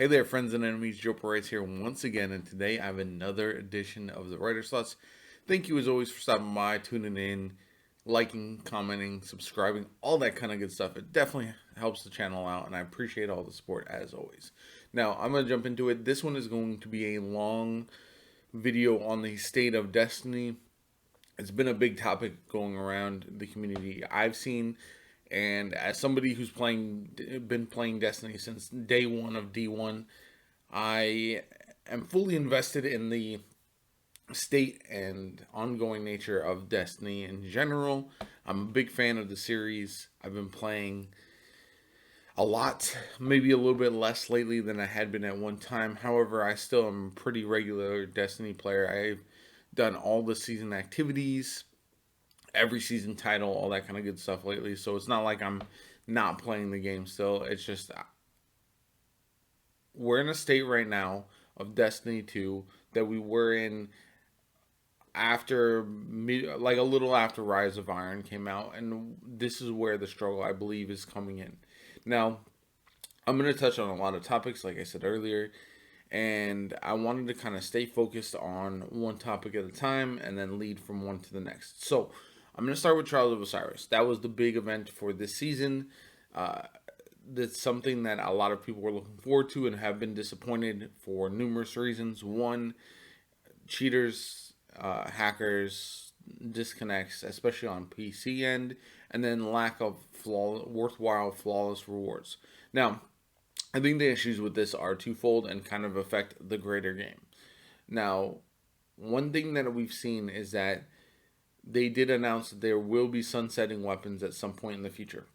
Hey there, friends and enemies. JoPaWrites here once again, and today I have another edition of the Writer Slots. Thank you as always for stopping by, tuning in, liking, commenting, subscribing, all that kind of good stuff. It definitely helps the channel out, and I appreciate all the support as always. Now, I'm going to jump into it. This one is going to be a long video on the state of Destiny. It's been a big topic going around the community I've seen, and as somebody who's been playing Destiny since day one of D1, I am fully invested in the state and ongoing nature of Destiny in general. I'm a big fan of the series. I've been playing a lot, maybe a little bit less lately than I had been at one time. However, I still am a pretty regular Destiny player. I've done all the season activities, every season title, all that kind of good stuff lately. So it's not like I'm not playing the game still. It's just we're in a state right now of Destiny 2 that we were in after, like a little after Rise of Iron came out, and this is where the struggle, I believe, is coming in. Now, I'm going to touch on a lot of topics, like I said earlier, and I wanted to kind of stay focused on one topic at a time and then lead from one to the next. So, I'm going to start with Trials of Osiris. That was the big event for this season. That's something that a lot of people were looking forward to and have been disappointed for numerous reasons. One, cheaters, hackers, disconnects, especially on PC end, and then lack of worthwhile, flawless rewards. Now, I think the issues with this are twofold and kind of affect the greater game. Now, one thing that we've seen is that they did announce that there will be sunsetting weapons at some point in the future.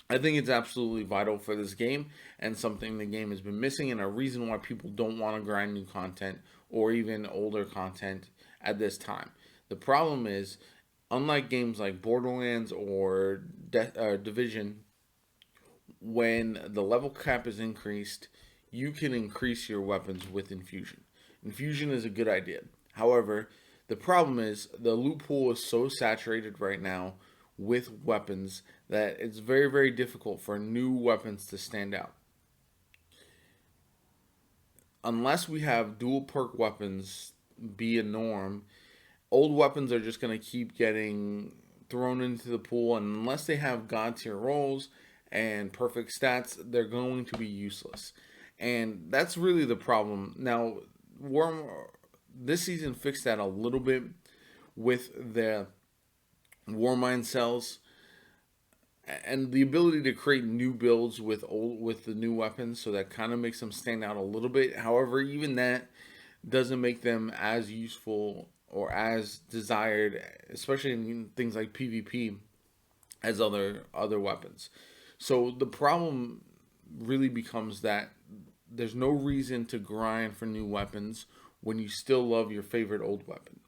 I think it's absolutely vital for this game and something the game has been missing, and a reason why people don't want to grind new content or even older content at this time. The problem is, unlike games like Borderlands or Division, when the level cap is increased, you can increase your weapons with infusion. Infusion is a good idea. However, the problem is the loot pool is so saturated right now with weapons that it's very, very difficult for new weapons to stand out. Unless we have dual perk weapons be a norm, old weapons are just going to keep getting thrown into the pool, and unless they have god tier rolls and perfect stats, they're going to be useless. And that's really the problem. Now, this season fixed that a little bit with the Warmind cells and the ability to create new builds with the new weapons, so that kind of makes them stand out a little bit. However, even that doesn't make them as useful or as desired, especially in things like PvP, as other weapons. So the problem really becomes that there's no reason to grind for new weapons when you still love your favorite old weapon.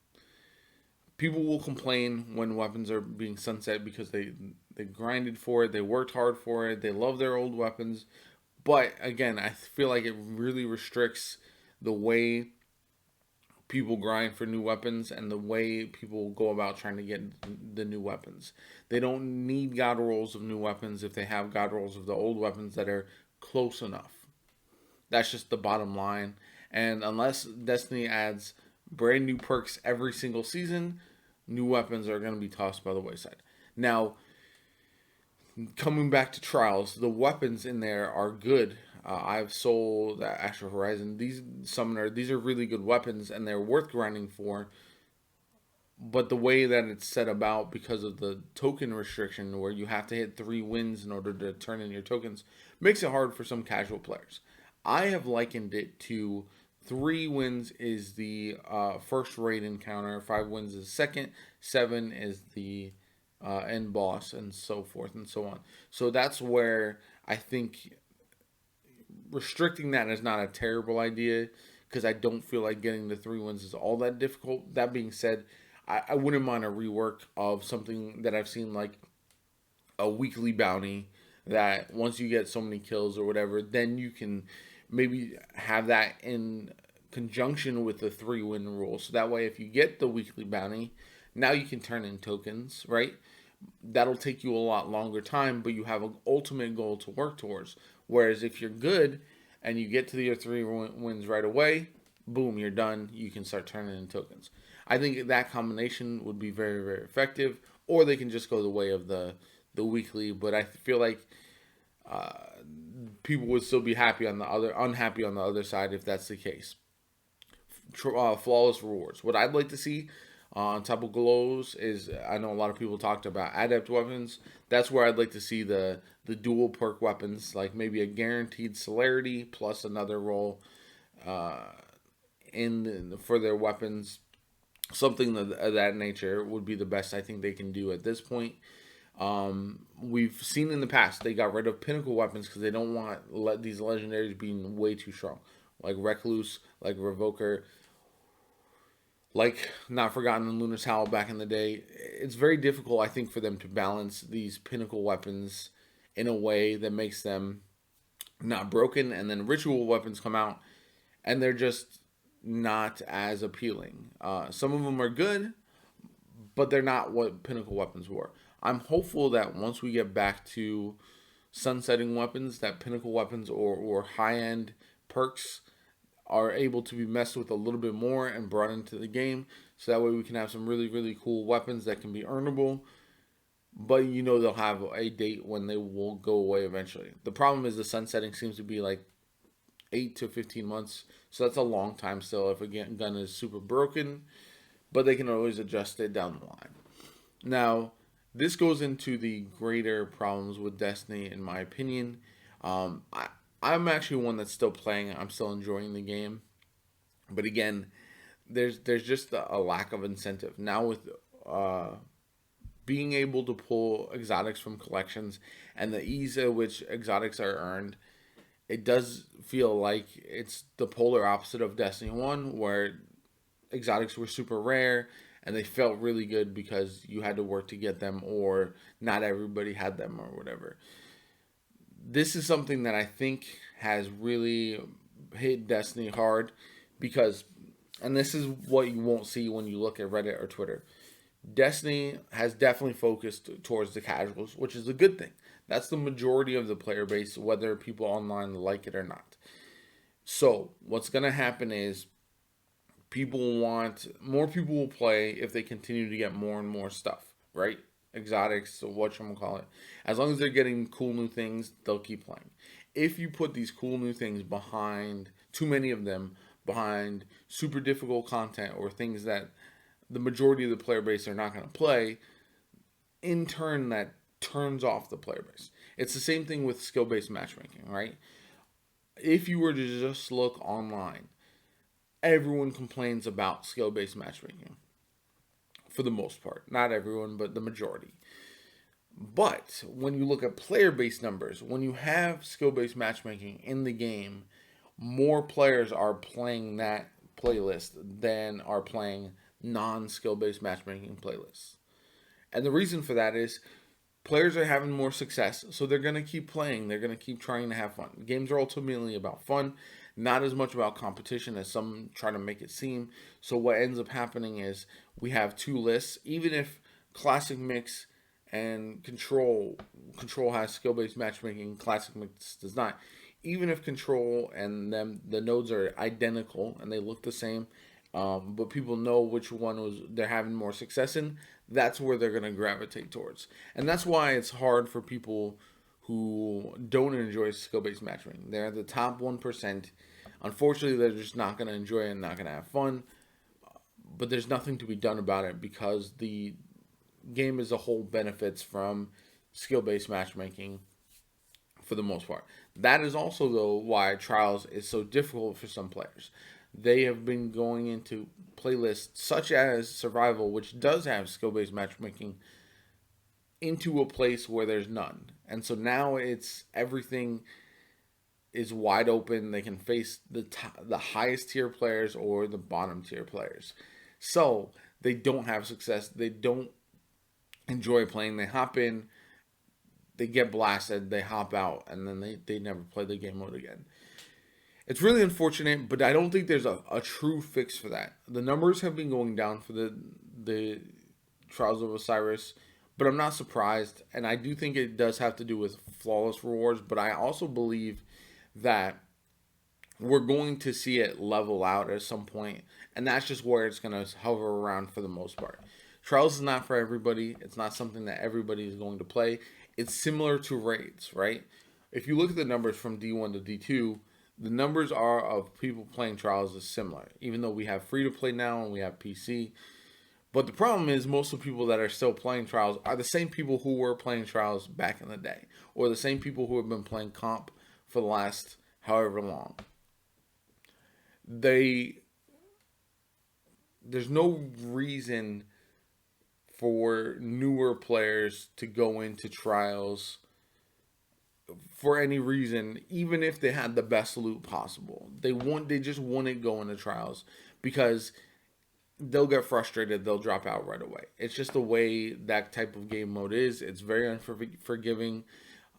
People will complain when weapons are being sunset because they grinded for it, they worked hard for it, they love their old weapons. But again, I feel like it really restricts the way people grind for new weapons and the way people go about trying to get the new weapons. They don't need god rolls of new weapons if they have god rolls of the old weapons that are close enough. That's just the bottom line. And unless Destiny adds brand new perks every single season, new weapons are going to be tossed by the wayside. Now, coming back to Trials, the weapons in there are good. I've sold Astral Horizon. These are really good weapons, and they're worth grinding for. But the way that it's set about, because of the token restriction, where you have to hit 3 wins in order to turn in your tokens, makes it hard for some casual players. I have likened it to 3 wins is the first raid encounter, 5 wins is second, 7 is the end boss, and so forth and so on. So that's where I think restricting that is not a terrible idea, because I don't feel like getting the 3 wins is all that difficult. That being said, I wouldn't mind a rework of something that I've seen, like a weekly bounty, that once you get so many kills or whatever, then you can maybe have that in conjunction with the 3 win rule. So that way, if you get the weekly bounty, now you can turn in tokens, right? That'll take you a lot longer time, but you have an ultimate goal to work towards. Whereas if you're good and you get to the tier 3 wins right away, boom, you're done. You can start turning in tokens. I think that combination would be very, very effective. Or they can just go the way of the weekly. But I feel like uh, people would still be unhappy on the other side if that's the case. Flawless rewards. What I'd like to see on top of glows is, I know a lot of people talked about adept weapons. That's where I'd like to see the dual perk weapons, like maybe a guaranteed celerity plus another roll for their weapons. Something of that nature would be the best I think they can do at this point. We've seen in the past they got rid of pinnacle weapons because they don't want these legendaries being way too strong, like Recluse, like Revoker, like Not Forgotten and Lunar's Howl back in the day. It's very difficult, I think, for them to balance these pinnacle weapons in a way that makes them not broken, and then ritual weapons come out and they're just not as appealing. Some of them are good, but they're not what pinnacle weapons were. I'm hopeful that once we get back to sunsetting weapons, that pinnacle weapons or high-end perks are able to be messed with a little bit more and brought into the game, so that way we can have some really, really cool weapons that can be earnable, but they'll have a date when they will go away eventually. The problem is the sunsetting seems to be like 8 to 15 months, so that's a long time still if a gun is super broken, but they can always adjust it down the line. Now, this goes into the greater problems with Destiny, in my opinion. I'm actually one that's still playing. I'm still enjoying the game, but again, there's just a lack of incentive now with being able to pull exotics from collections and the ease at which exotics are earned. It does feel like it's the polar opposite of Destiny 1, where exotics were super rare and they felt really good because you had to work to get them, or not everybody had them, or whatever. This is something that I think has really hit Destiny hard because, and this is what you won't see when you look at Reddit or Twitter, Destiny has definitely focused towards the casuals, which is a good thing. That's the majority of the player base, whether people online like it or not. So what's going to happen is more people will play if they continue to get more and more stuff, right? Exotics, whatchamacallit. As long as they're getting cool new things, they'll keep playing. If you put these cool new things behind, too many of them, behind super difficult content or things that the majority of the player base are not going to play, in turn that turns off the player base. It's the same thing with skill-based matchmaking, right? If you were to just look online, everyone complains about skill-based matchmaking. For the most part. Not everyone, but the majority. But when you look at player-based numbers, when you have skill-based matchmaking in the game, more players are playing that playlist than are playing non-skill-based matchmaking playlists. And the reason for that is players are having more success, so they're going to keep playing. They're going to keep trying to have fun. Games are ultimately about fun, not as much about competition as some try to make it seem. So what ends up happening is we have two lists. Even if Classic Mix and Control has skill-based matchmaking, Classic Mix does not. Even if Control and the nodes are identical and they look the same, but people know which one they're having more success in, that's where they're going to gravitate towards. And that's why it's hard for people who don't enjoy skill-based matchmaking. They're the top 1%. Unfortunately, they're just not going to enjoy it and not going to have fun. But there's nothing to be done about it because the game as a whole benefits from skill-based matchmaking for the most part. That is also, though, why Trials is so difficult for some players. They have been going into playlists such as Survival, which does have skill-based matchmaking, into a place where there's none. And so now everything is wide open. They can face the highest tier players or the bottom tier players. So they don't have success. They don't enjoy playing. They hop in, they get blasted, they hop out, and then they never play the game mode again. It's really unfortunate, but I don't think there's a true fix for that. The numbers have been going down for the Trials of Osiris, but I'm not surprised, and I do think it does have to do with flawless rewards, but I also believe that we're going to see it level out at some point, and that's just where it's going to hover around for the most part. Trials is not for everybody. It's not something that everybody is going to play. It's similar to raids, right? If you look at the numbers from D1 to D2, the numbers are of people playing Trials is similar, even though we have free to play now and we have PC. But the problem is most of the people that are still playing Trials are the same people who were playing Trials back in the day, or the same people who have been playing comp for the last however long. There's no reason for newer players to go into Trials for any reason, even if they had the best loot possible. They just wouldn't go into Trials because they'll get frustrated, they'll drop out right away. It's just the way that type of game mode is. It's very unforgiving.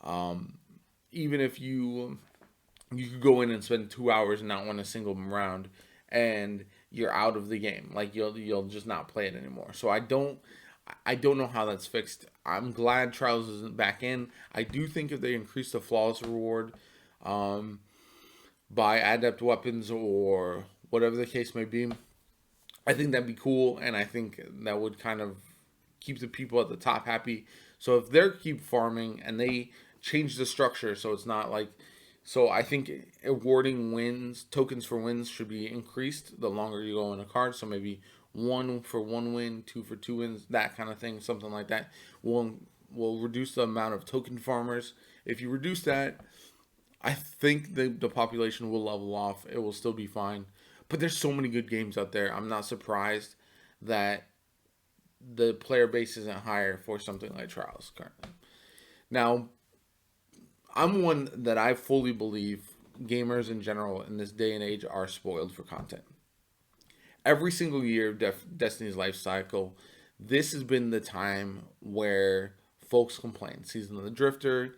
Even if you could go in and spend 2 hours and not win a single round, and you're out of the game. Like you'll just not play it anymore. So I don't know how that's fixed. I'm glad Trials isn't back in. I do think if they increase the flawless reward by adept weapons or whatever the case may be, I think that'd be cool, and I think that would kind of keep the people at the top happy. So if they keep farming and they change the structure so it's not like... So I think awarding wins, tokens for wins should be increased the longer you go in a card. So maybe 1 for 1 win, 2 for 2 wins, that kind of thing, something like that. Will reduce the amount of token farmers. If you reduce that, I think the population will level off. It will still be fine. But there's so many good games out there. I'm not surprised that the player base isn't higher for something like Trials currently. Now, I'm one that I fully believe gamers in general in this day and age are spoiled for content. Every single year of Destiny's life cycle, this has been the time where folks complain. Season of the Drifter,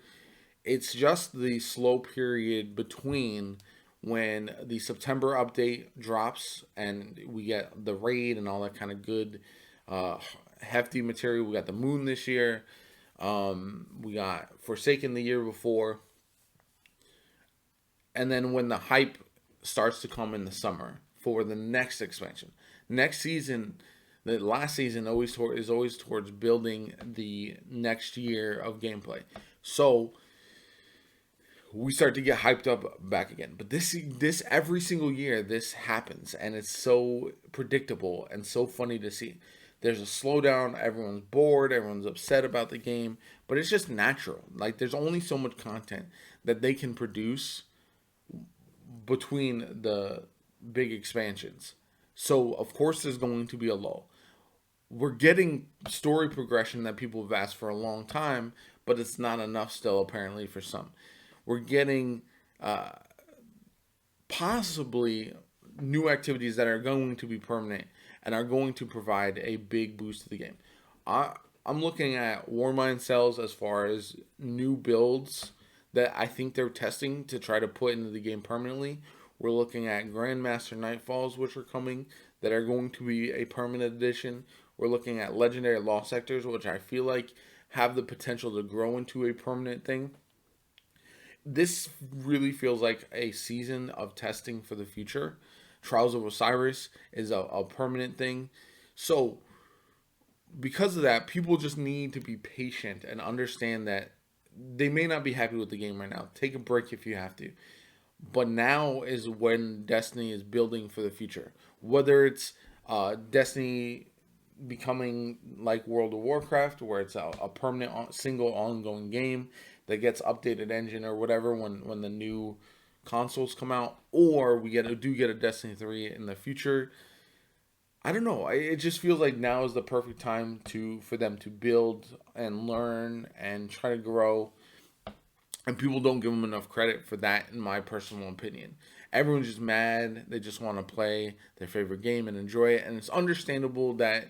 it's just the slow period between when the September update drops and we get the raid and all that kind of good hefty material. We got the Moon this year. We got Forsaken the year before. And then when the hype starts to come in the summer for the next expansion. Next season, the last season is always towards building the next year of gameplay. So we start to get hyped up back again. But this every single year this happens, and it's so predictable and so funny to see. There's a slowdown, everyone's bored, everyone's upset about the game, but it's just natural. Like there's only so much content that they can produce between the big expansions. So of course there's going to be a lull. We're getting story progression that people have asked for a long time, but it's not enough still apparently for some. We're getting possibly new activities that are going to be permanent and are going to provide a big boost to the game. I'm looking at Warmind cells as far as new builds that I think they're testing to try to put into the game permanently. We're looking at Grandmaster Nightfalls, which are coming, that are going to be a permanent addition. We're looking at Legendary Lost Sectors, which I feel like have the potential to grow into a permanent thing. This really feels like a season of testing for the future. Trials of Osiris is a permanent thing. So because of that, people just need to be patient and understand that they may not be happy with the game right now. Take a break if you have to. But now is when Destiny is building for the future. Whether it's Destiny becoming like World of Warcraft, where it's a permanent single ongoing game that gets updated engine or whatever when the new consoles come out, or we get a Destiny 3 in the future. I don't know. It just feels like now is the perfect time for them to build and learn and try to grow. And people don't give them enough credit for that, in my personal opinion. Everyone's just mad. They just want to play their favorite game and enjoy it. And it's understandable that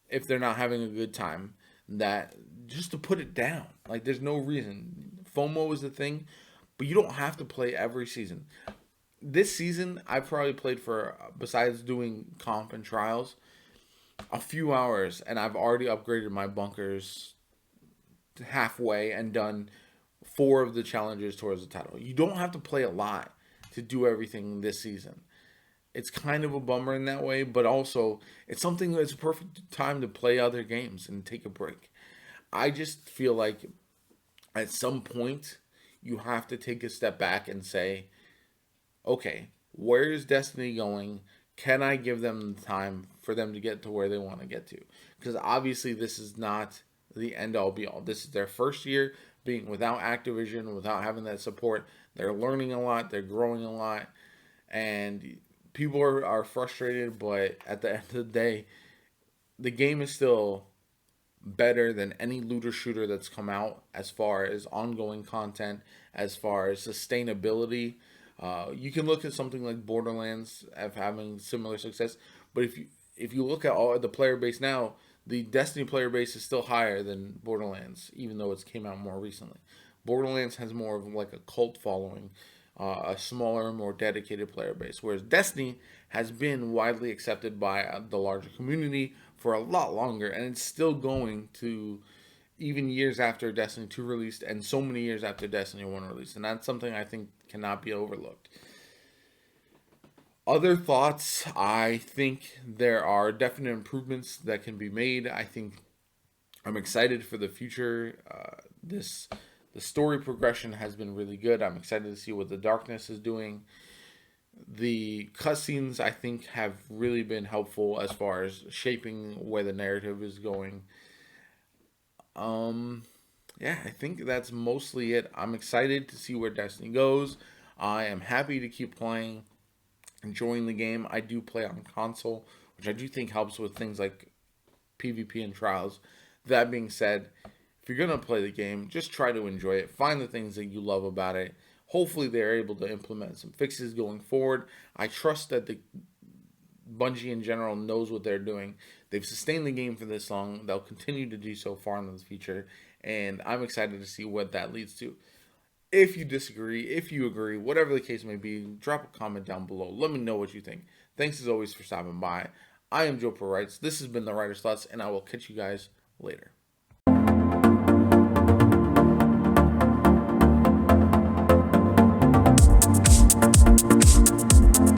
if they're not having a good time, that just to put it down. Like, there's no reason. FOMO is the thing, but you don't have to play every season. This season, I've probably played for, besides doing comp and trials, a few hours, and I've already upgraded my bunkers halfway and done 4 of the challenges towards the title. You don't have to play a lot to do everything this season. It's kind of a bummer in that way, but also it's something that's a perfect time to play other games and take a break. I just feel like at some point you have to take a step back and say, okay, where is Destiny going? Can I give them the time for them to get to where they want to get to? Because obviously, this is not the end all be all. This is their first year being without Activision, without having that support. They're learning a lot, they're growing a lot, and people are frustrated, but at the end of the day, the game is still better than any looter shooter that's come out as far as ongoing content, as far as sustainability. You can look at something like Borderlands of having similar success, but if you look at all the player base now, the Destiny player base is still higher than Borderlands, even though it's came out more recently. Borderlands has more of like a cult following, a smaller, more dedicated player base, whereas Destiny has been widely accepted by the larger community for a lot longer, and it's still going to even years after Destiny 2 released and so many years after Destiny 1 released. And that's something I think cannot be overlooked. Other thoughts, I think there are definite improvements that can be made. I think I'm excited for the future. The story progression has been really good. I'm excited to see what the Darkness is doing. The cutscenes, I think, have really been helpful as far as shaping where the narrative is going. Yeah, I think that's mostly it. I'm excited to see where Destiny goes. I am happy to keep playing, enjoying the game. I do play on console, which I do think helps with things like PvP and trials. That being said, if you're going to play the game, just try to enjoy it. Find the things that you love about it. Hopefully they're able to implement some fixes going forward. I trust that the Bungie in general knows what they're doing. They've sustained the game for this long. They'll continue to do so far in the future. And I'm excited to see what that leads to. If you disagree, if you agree, whatever the case may be, drop a comment down below. Let me know what you think. Thanks as always for stopping by. I am JoPaWrites. This has been the Writer's Thoughts, and I will catch you guys later.